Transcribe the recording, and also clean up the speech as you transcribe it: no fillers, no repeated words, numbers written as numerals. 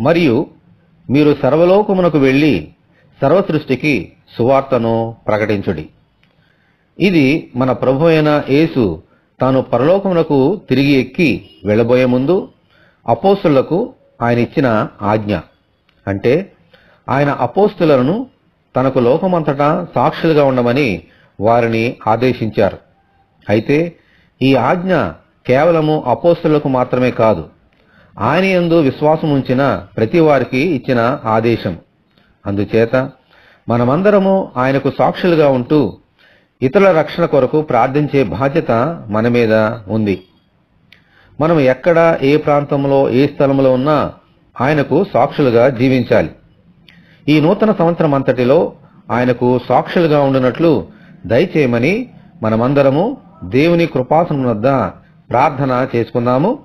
మరియు మీరు సర్వలోకమునకు వెళ్ళి సర్వసృష్టికి సువార్తను ప్రకటించుడి. ఇది మన ప్రభువైన యేసు తాను పరలోకమునకు తిరిగి ఎక్కి వెళ్ళబోయే ముందు అపోస్తులకు ఆయన ఇచ్చిన ఆజ్ఞ. అంటే ఆయన అపోస్తులను తనకు లోకమంతటా సాక్షులుగా ఉండమని వారిని ఆదేశించారు. అయితే ఈ ఆజ్ఞ కేవలము అపోస్తులకు మాత్రమే కాదు, ఆయన యందు విశ్వాసం ఉంచిన ప్రతి వారికి ఇచ్చిన ఆదేశం. అందుచేత మనమందరము ఆయనకు సాక్షులుగా ఉంటూ ఇతరుల రక్షణ కొరకు ప్రార్థించే బాధ్యత మన మీద ఉంది. మనం ఎక్కడ, ఏ ప్రాంతంలో, ఏ స్థలంలో ఉన్నా ఆయనకు సాక్షులుగా జీవించాలి. ఈ నూతన సంవత్సరం అంతటిలో ఆయనకు సాక్షులుగా ఉండునట్లు దయచేయమని మనమందరము దేవుని కృపాసనం వద్ద ప్రార్థన చేసుకుందాము.